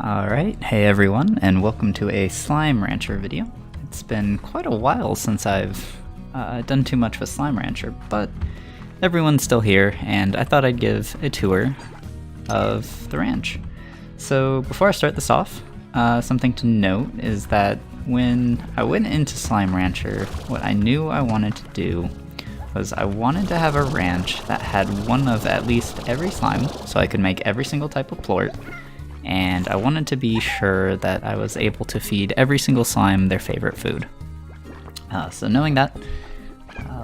Alright, hey everyone, and welcome to a Slime Rancher video. It's been quite a while since I've done too much with Slime Rancher, but everyone's still here, and I thought I'd give a tour of the ranch. So before I start this off, something to note is that when I went into Slime Rancher, what I knew I wanted to do was I wanted to have a ranch that had one of at least every slime, so I could make every single type of plort, and I wanted to be sure that I was able to feed every single slime their favorite food. So knowing that,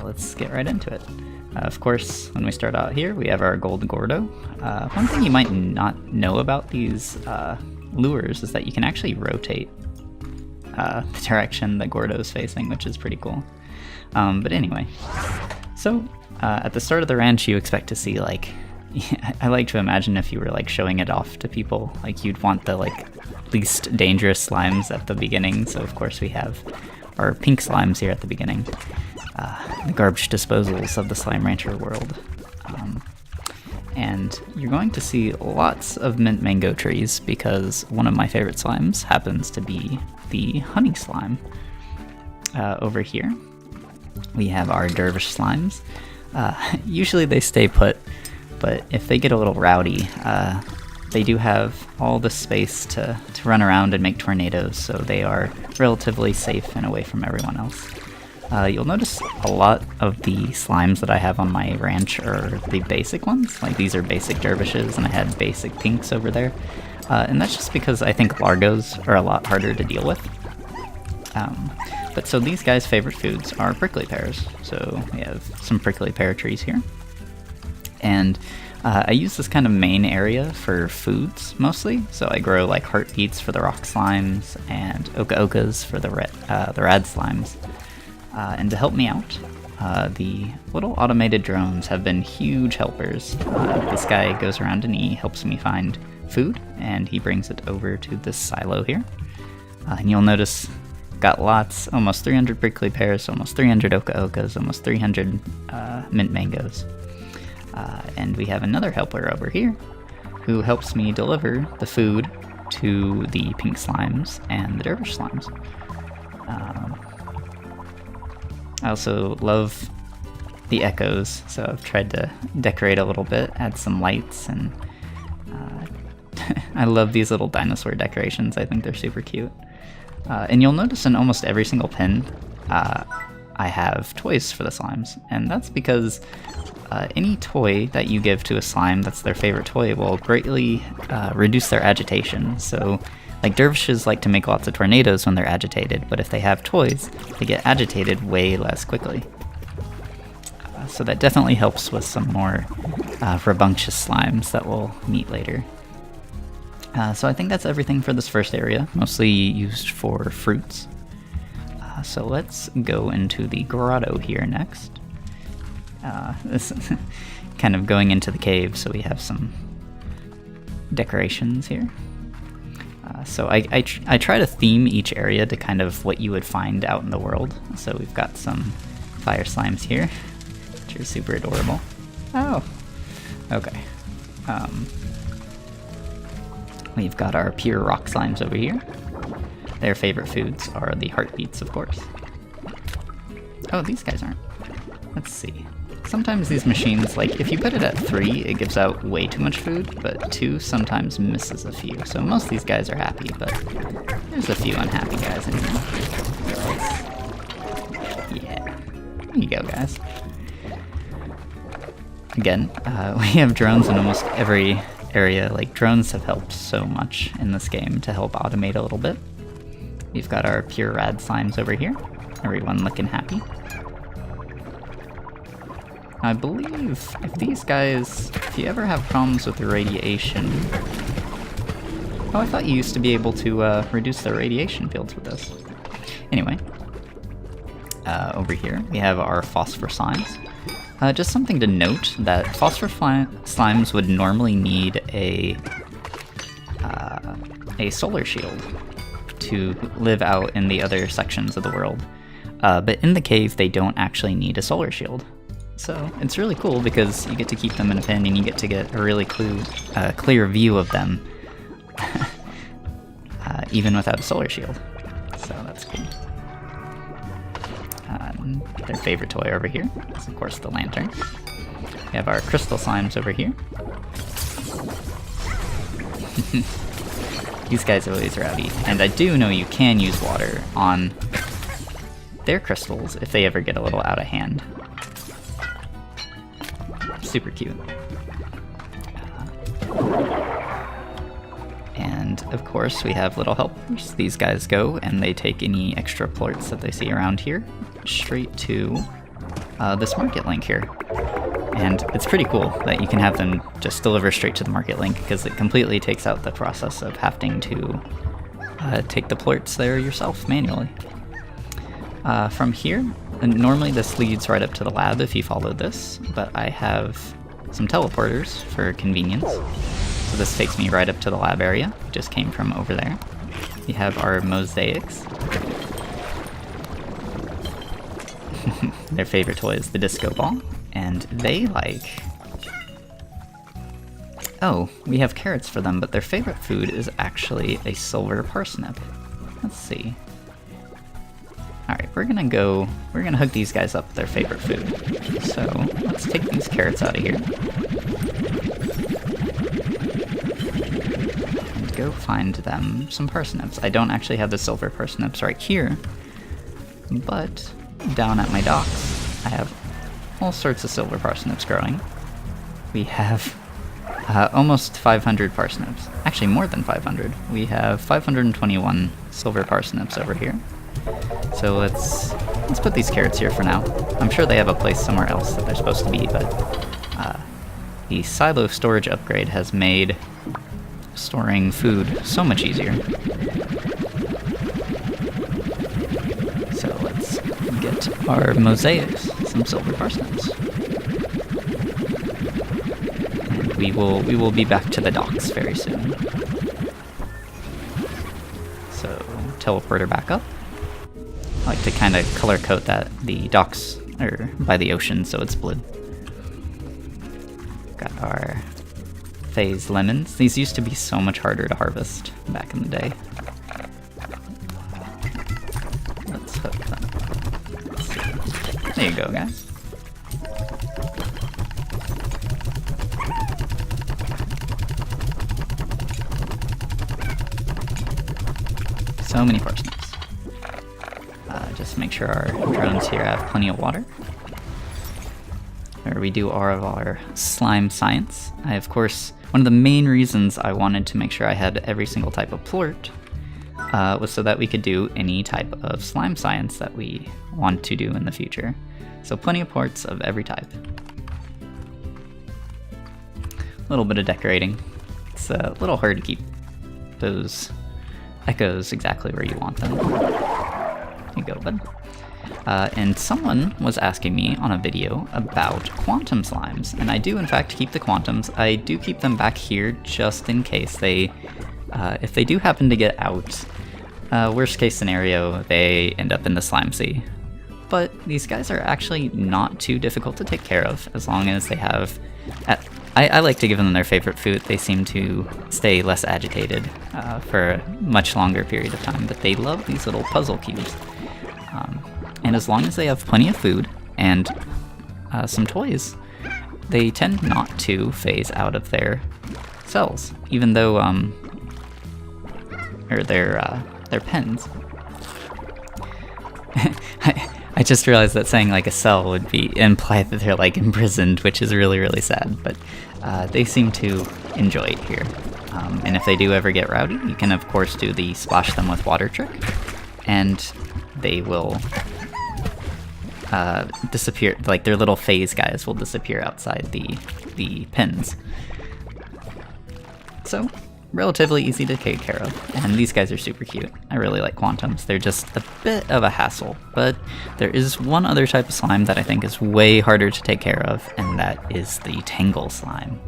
let's get right into it. Of course, when we start out here, we have our gold grotto. One thing you might not know about these lures is that you can actually rotate the direction the grotto is facing, which is pretty cool. But anyway, so at the start of the ranch, you expect to see like, I like to imagine if you were like showing it off to people, like you'd want the like least dangerous slimes at the beginning. So of course we have our pink slimes here at the beginning, the garbage disposals of the Slime Rancher world. And you're going to see lots of mint mango trees because one of my favorite slimes happens to be the honey slime. Over here we have our dervish slimes. Usually they stay put, but if they get a little rowdy, they do have all the space to run around and make tornadoes, so they are relatively safe and away from everyone else. You'll notice a lot of the slimes that I have on my ranch are the basic ones, like these are basic dervishes, and I had basic pinks over there. And that's just because I think largos are a lot harder to deal with. But so these guys' favorite foods are prickly pears, so we have some prickly pear trees here. And I use this kind of main area for foods mostly, so I grow like heartbeats for the rock slimes and oka-okas for the rad slimes. And to help me out, the little automated drones have been huge helpers. This guy goes around and he helps me find food, and he brings it over to this silo here. And you'll notice got lots, almost 300 prickly pears, almost 300 oka-okas, almost 300 mint mangoes. And we have another helper over here who helps me deliver the food to the pink slimes and the dervish slimes. I also love the echoes, so I've tried to decorate a little bit, add some lights, and I love these little dinosaur decorations. I think they're super cute. And you'll notice in almost every single pin, I have toys for the slimes, and that's because any toy that you give to a slime that's their favorite toy will greatly reduce their agitation. So, like dervishes like to make lots of tornadoes when they're agitated, but if they have toys, they get agitated way less quickly. So that definitely helps with some more rambunctious slimes that we'll meet later. So I think that's everything for this first area, mostly used for fruits. So let's go into the grotto here next. This kind of going into the cave, so we have some decorations here. So I try to theme each area to kind of what you would find out in the world. So we've got some fire slimes here, which are super adorable. Oh, okay. We've got our pure rock slimes over here. Their favorite foods are the heartbeats, of course. Oh, these guys aren't. Let's see. Sometimes these machines, like, if you put it at 3, it gives out way too much food, but 2 sometimes misses a few. So most of these guys are happy, but there's a few unhappy guys in here. Yeah. There you go, guys. Again, we have drones in almost every area. Like, drones have helped so much in this game to help automate a little bit. We've got our pure rad slimes over here. Everyone looking happy. I believe if these guys, if you ever have problems with the radiation... Oh, I thought you used to be able to reduce the radiation fields with this. Anyway, over here we have our phosphor slimes. Just something to note that phosphor slimes would normally need a solar shield to live out in the other sections of the world. But in the cave, they don't actually need a solar shield. So it's really cool because you get to keep them in a pen and you get to get a really clear view of them even without a solar shield. So that's cool. Their favorite toy over here is, of course, the lantern. We have our crystal slimes over here. These guys are always rowdy. And I do know you can use water on their crystals if they ever get a little out of hand. Super cute. And of course we have little helpers. These guys go and they take any extra plorts that they see around here straight to this market link here. And it's pretty cool that you can have them just deliver straight to the market link, because it completely takes out the process of having to take the plorts there yourself manually. From here, and normally this leads right up to the lab if you follow this, but I have some teleporters for convenience. So this takes me right up to the lab area. We just came from over there. We have our mosaics. Their favorite toy is the disco ball, and they like... Oh, we have carrots for them, but their favorite food is actually a silver parsnip. Let's see. Alright, we're gonna hook these guys up with their favorite food. So, let's take these carrots out of here. And go find them some parsnips. I don't actually have the silver parsnips right here, but down at my docks, I have all sorts of silver parsnips growing. We have almost 500 parsnips. Actually, more than 500. We have 521 silver parsnips over here. So let's put these carrots here for now. I'm sure they have a place somewhere else that they're supposed to be, but the silo storage upgrade has made storing food so much easier. So let's get our mosaics some silver parsnips. And we will be back to the docks very soon. So teleporter back up. I like to kind of color code the docks are by the ocean, so it's blue. Got our phase lemons. These used to be so much harder to harvest back in the day. Let's hook them. Let's see. There you go, guys. So many parsnips. Just make sure our drones here have plenty of water. Where we do all of our slime science. Of course, one of the main reasons I wanted to make sure I had every single type of plort was so that we could do any type of slime science that we want to do in the future. So plenty of plorts of every type. A little bit of decorating. It's a little hard to keep those echoes exactly where you want them. There you go, bud. And someone was asking me on a video about quantum slimes, and I do in fact keep the quantums. I do keep them back here just in case they, if they do happen to get out, worst case scenario, they end up in the slime sea. But these guys are actually not too difficult to take care of, as long as they have... I like to give them their favorite food. They seem to stay less agitated for a much longer period of time, but they love these little puzzle cubes. And as long as they have plenty of food and some toys, they tend not to phase out of their cells, even though, or their pens. I just realized that saying like a cell would be imply that they're like imprisoned, which is really, really sad, but they seem to enjoy it here. And if they do ever get rowdy, you can of course do the splash them with water trick, and they will disappear, like their little phase guys will disappear outside the pens. So, relatively easy to take care of, and these guys are super cute. I really like quantums. They're just a bit of a hassle, but there is one other type of slime that I think is way harder to take care of, and that is the tangle slime.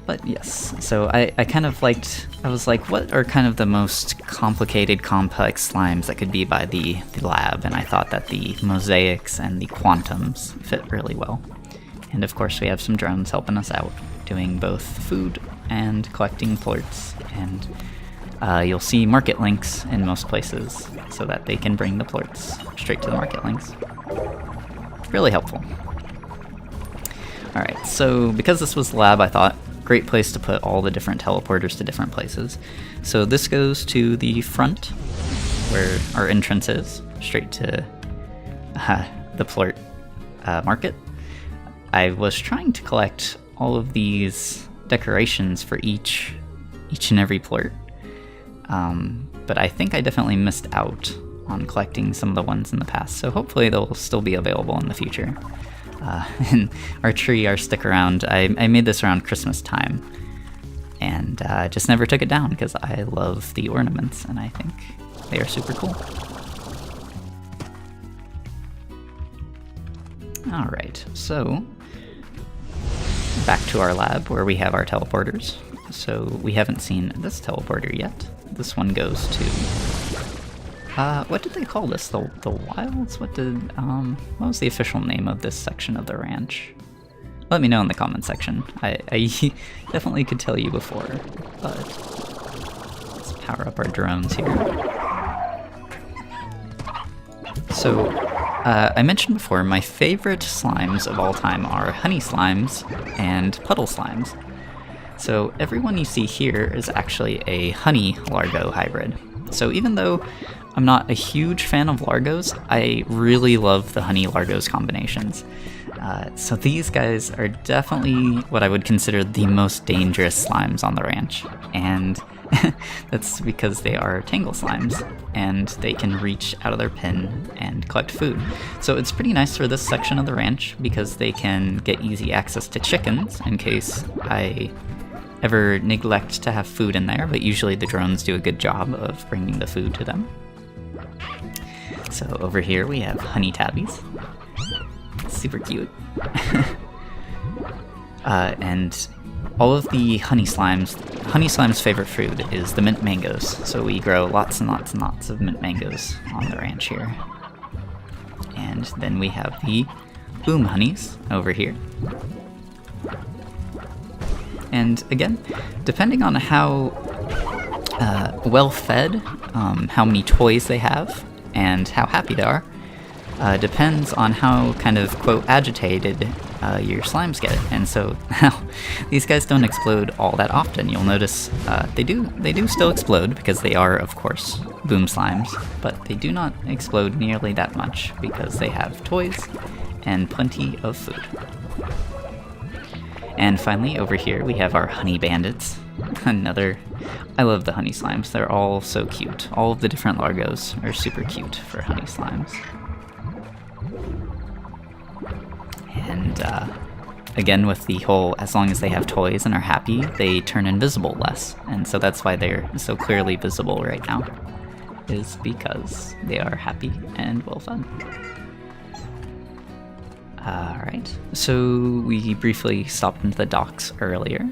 But yes, so I kind of liked, I was like, what are kind of the most complicated, complex slimes that could be by the lab? And I thought that the mosaics and the quantums fit really well. And of course we have some drones helping us out, doing both food and collecting plorts, and you'll see market links in most places so that they can bring the plorts straight to the market links. Really helpful. Alright, so because this was the lab, I thought, great place to put all the different teleporters to different places. So this goes to the front, where our entrance is, straight to the Plort market. I was trying to collect all of these decorations for each and every Plort, but I think I definitely missed out on collecting some of the ones in the past, so hopefully they'll still be available in the future. And our tree, our stick around, I made this around Christmas time, and just never took it down because I love the ornaments and I think they are super cool. Alright, so back to our lab where we have our teleporters. So we haven't seen this teleporter yet. This one goes to what did they call this? The wilds? What was the official name of this section of the ranch? Let me know in the comment section. I definitely could tell you before, but let's power up our drones here. So, I mentioned before, my favorite slimes of all time are honey slimes and puddle slimes. So everyone you see here is actually a honey largo hybrid. So even though I'm not a huge fan of largos, I really love the honey largos combinations. So these guys are definitely what I would consider the most dangerous slimes on the ranch. And that's because they are tangle slimes, and they can reach out of their pen and collect food. So it's pretty nice for this section of the ranch because they can get easy access to chickens in case I ever neglect to have food in there, but usually the drones do a good job of bringing the food to them. So over here we have honey tabbies. Super cute. And all of the honey slime's favorite food is the mint mangoes. So we grow lots and lots and lots of mint mangoes on the ranch here. And then we have the boom honeys over here. And again, depending on how well fed, how many toys they have, and how happy they are, depends on how kind of, quote, agitated your slimes get. And so now these guys don't explode all that often. You'll notice they do still explode because they are, of course, boom slimes, but they do not explode nearly that much because they have toys and plenty of food. And finally, over here we have our honey bandits. I love the honey slimes. They're all so cute. All of the different largos are super cute for honey slimes. And again, with the whole, as long as they have toys and are happy, they turn invisible less. And so that's why they're so clearly visible right now, is because they are happy and well fed. Alright, so we briefly stopped into the docks earlier.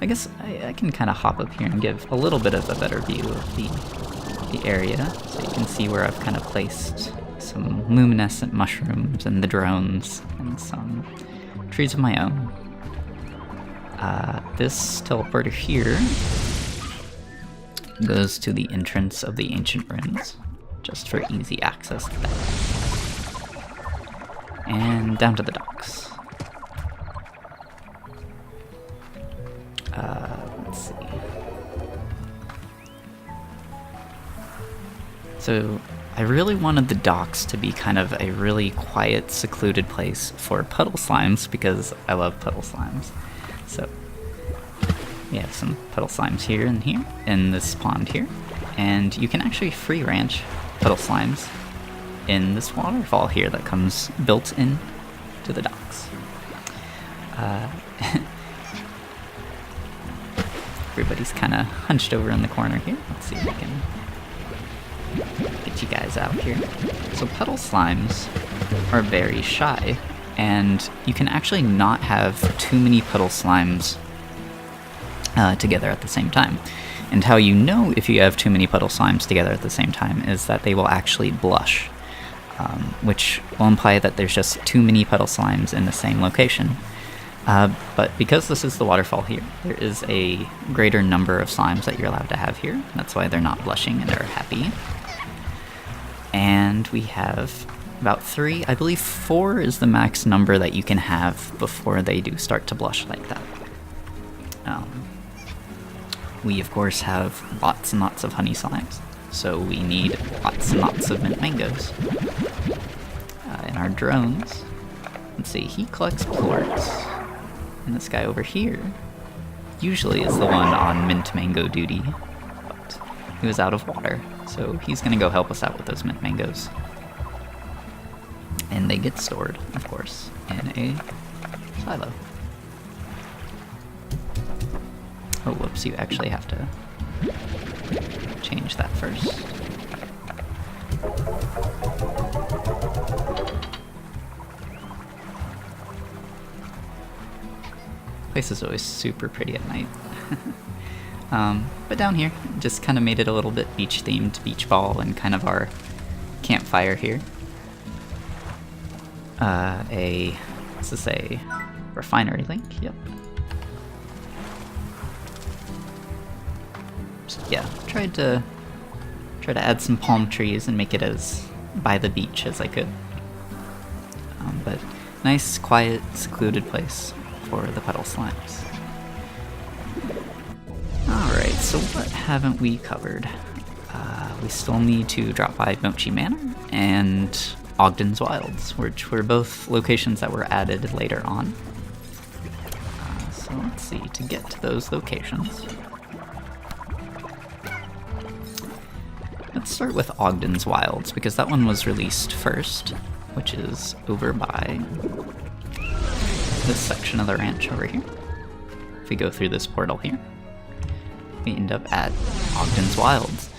I guess I can kind of hop up here and give a little bit of a better view of the area, so you can see where I've kind of placed some luminescent mushrooms and the drones and some trees of my own. This teleporter here goes to the entrance of the ancient ruins, just for easy access to that. And down to the docks. Let's see. So I really wanted the docks to be kind of a really quiet, secluded place for puddle slimes because I love puddle slimes. So we have some puddle slimes here and here in this pond here, and you can actually free ranch puddle slimes in this waterfall here that comes built in to the docks. Everybody's kind of hunched over in the corner here. Let's see if we can get you guys out here. So puddle slimes are very shy, and you can actually not have too many puddle slimes together at the same time. And how you know if you have too many puddle slimes together at the same time is that they will actually blush, which will imply that there's just too many puddle slimes in the same location. But because this is the waterfall here, there is a greater number of slimes that you're allowed to have here. That's why they're not blushing and they're happy. And we have about 3, I believe 4 is the max number that you can have before they do start to blush like that. We of course have lots and lots of honey slimes, so we need lots and lots of mint mangoes. And our drones, let's see, he collects plorts, and this guy over here usually is the one on mint mango duty, but he was out of water, so he's gonna go help us out with those mint mangoes. And they get stored, of course, in a silo. Oh, whoops, you actually have to change that first. Place is always super pretty at night. But down here, just kind of made it a little bit beach-themed, beach ball, and kind of our campfire here. Is this a refinery link? Yep. So yeah, tried to add some palm trees and make it as by the beach as I could. But nice, quiet, secluded place for the Puddle slimes. Alright, so what haven't we covered? We still need to drop by Mochi Manor and Ogden's Wilds, which were both locations that were added later on. So let's see, to get to those locations. Let's start with Ogden's Wilds, because that one was released first, which is over by this section of the ranch over here. If we go through this portal here, we end up at Ogden's Wilds.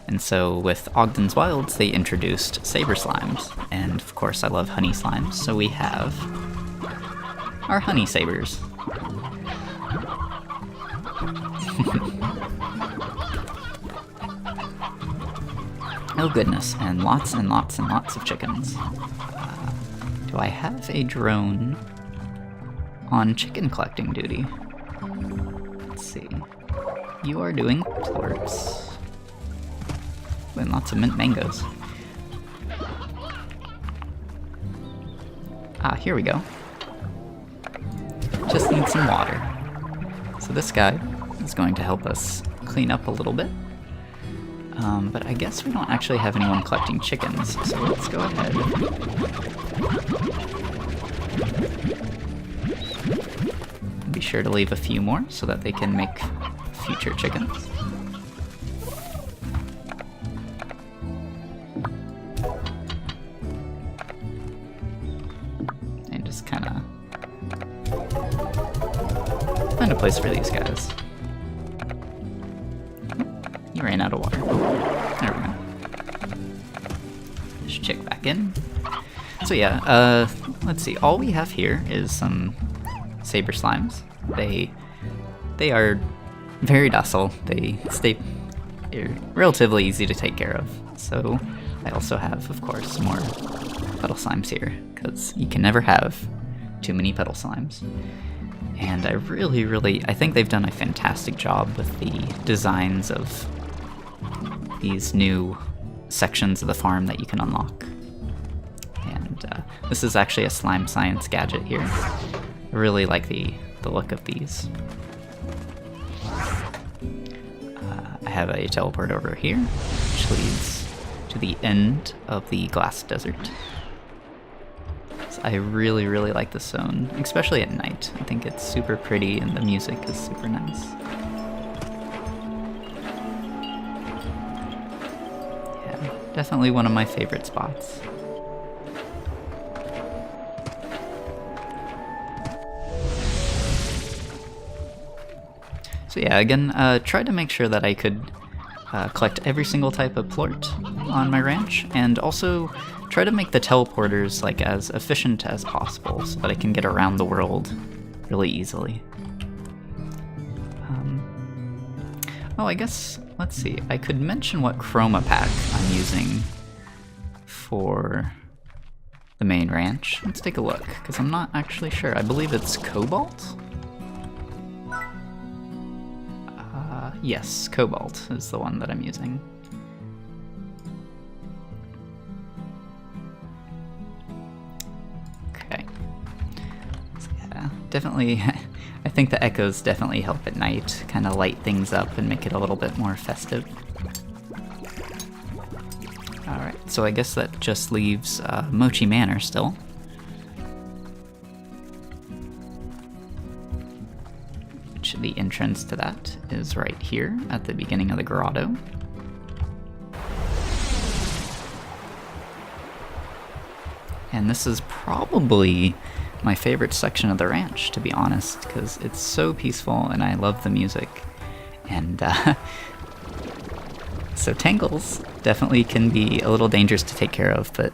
And so with Ogden's Wilds, they introduced saber slimes, and of course I love honey slimes, so we have our honey sabers. Oh goodness, and lots and lots and lots of chickens. Do I have a drone on chicken collecting duty? Let's see. You are doing plorts. And lots of mint mangoes. Ah, here we go. Just need some water. So this guy is going to help us clean up a little bit. But I guess we don't actually have anyone collecting chickens, so let's go ahead. Be sure to leave a few more so that they can make future chickens. And just kind of find a place for these guys. You ran out of water. There we go. Just check back in. So yeah, let's see. All we have here is some saber slimes. They are very docile. They're relatively easy to take care of. So I also have, of course, more puddle slimes here, because you can never have too many puddle slimes. And I I think they've done a fantastic job with the designs of these new sections of the farm that you can unlock. And this is actually a slime science gadget here. I really like the look of these. I have a teleport over here, which leads to the end of the glass desert. So I really like this zone, especially at night. I think it's super pretty and the music is super nice. Yeah, definitely one of my favorite spots. So yeah, again, tried to make sure that I could collect every single type of plort on my ranch, and also try to make the teleporters like as efficient as possible so that I can get around the world really easily. Oh, I guess, let's see, I could mention what chroma pack I'm using for the main ranch. Let's take a look, because I'm not actually sure. I believe it's cobalt? Yes, cobalt is the one that I'm using. Okay. So yeah, definitely, I think the echoes definitely help at night, kind of light things up and make it a little bit more festive. Alright, so I guess that just leaves Mochi Manor still. Which the entrance to that is right here at the beginning of the grotto. And this is probably my favorite section of the ranch, to be honest, because it's so peaceful and I love the music. And so tangles definitely can be a little dangerous to take care of, but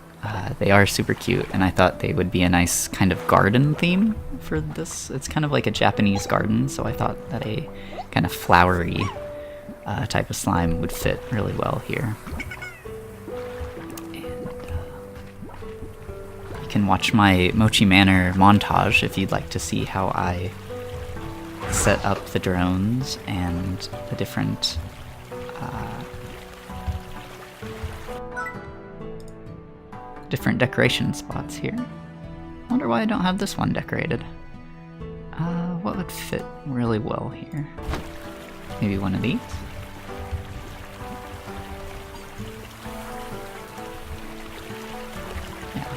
they are super cute, and I thought they would be a nice kind of garden theme for this. It's kind of like a Japanese garden, so I thought that a kind of flowery type of slime would fit really well here. And you can watch my Mochi Manor montage if you'd like to see how I set up the drones and the different decoration spots here. Wonder why I don't have this one decorated. What would fit really well here? Maybe one of these? Yeah,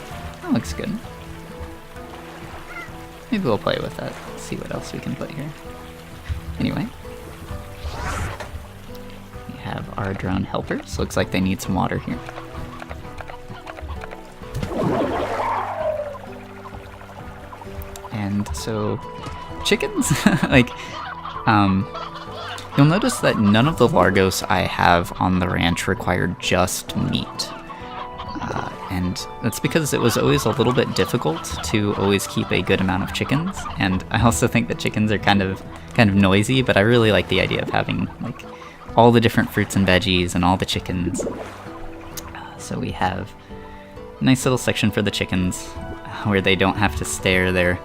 that looks good. Maybe we'll play with that, see what else we can put here. Anyway. We have our drone helpers. Looks like they need some water here. And so, chickens, like, you'll notice that none of the largos I have on the ranch require just meat. And that's because it was always a little bit difficult to always keep a good amount of chickens. And I also think that chickens are kind of noisy, but I really like the idea of having, like, all the different fruits and veggies and all the chickens. So we have a nice little section for the chickens where they don't have to stare their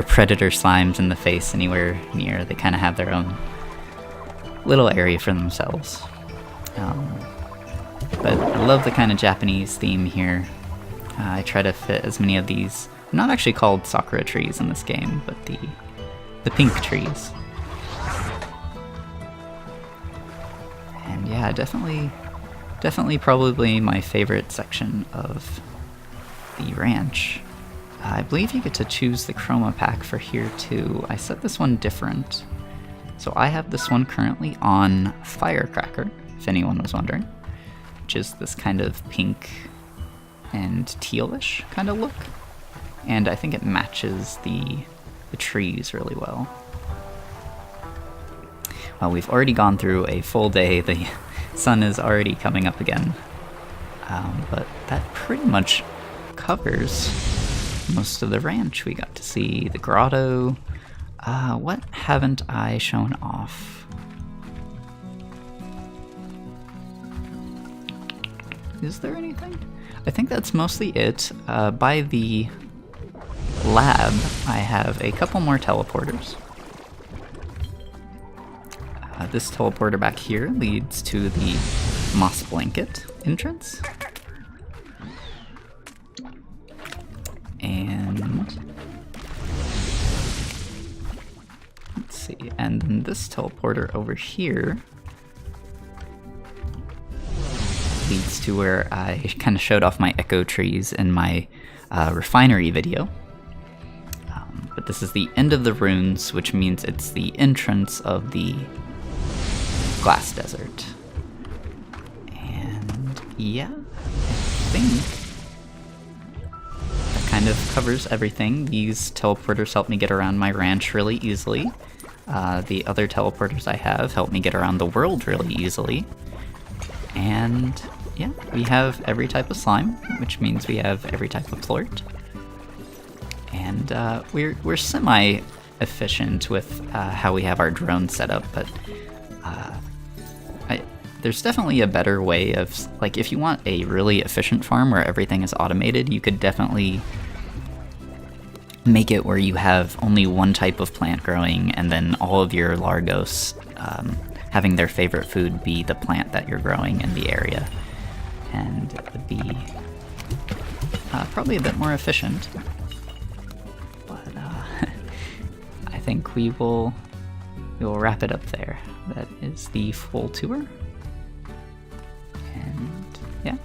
predator slimes in the face anywhere near. They kind of have their own little area for themselves. But I love the kind of Japanese theme here. I try to fit as many of these, not actually called sakura trees in this game, but the pink trees. And yeah, definitely probably my favorite section of the ranch. I believe you get to choose the chroma pack for here too. I set this one different. So I have this one currently on Firecracker, if anyone was wondering, which is this kind of pink and tealish kind of look. And I think it matches the trees really well. Well, we've already gone through a full day. The sun is already coming up again. But that pretty much covers most of the ranch. We got to see the grotto. What haven't I shown off? Is there anything? I think that's mostly it. By the lab, I have a couple more teleporters. This teleporter back here leads to the moss blanket entrance. And let's see, and then this teleporter over here leads to where I kind of showed off my echo trees in my refinery video. But this is the end of the runes, which means it's the entrance of the glass desert. And yeah, I think kind of covers everything. These teleporters help me get around my ranch really easily. The other teleporters I have help me get around the world really easily. And yeah, we have every type of slime, which means we have every type of plort. And we're semi-efficient with how we have our drone set up, but there's definitely a better way of, like, if you want a really efficient farm where everything is automated, you could definitely make it where you have only one type of plant growing, and then all of your largos having their favorite food be the plant that you're growing in the area. And it would be probably a bit more efficient. But I think we will wrap it up there. That is the full tour. And yeah,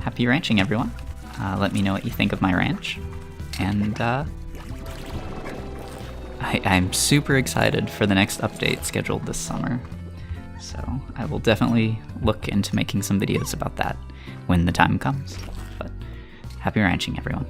happy ranching, everyone. Let me know what you think of my ranch. And I'm super excited for the next update scheduled this summer. So I will definitely look into making some videos about that when the time comes. But happy ranching, everyone.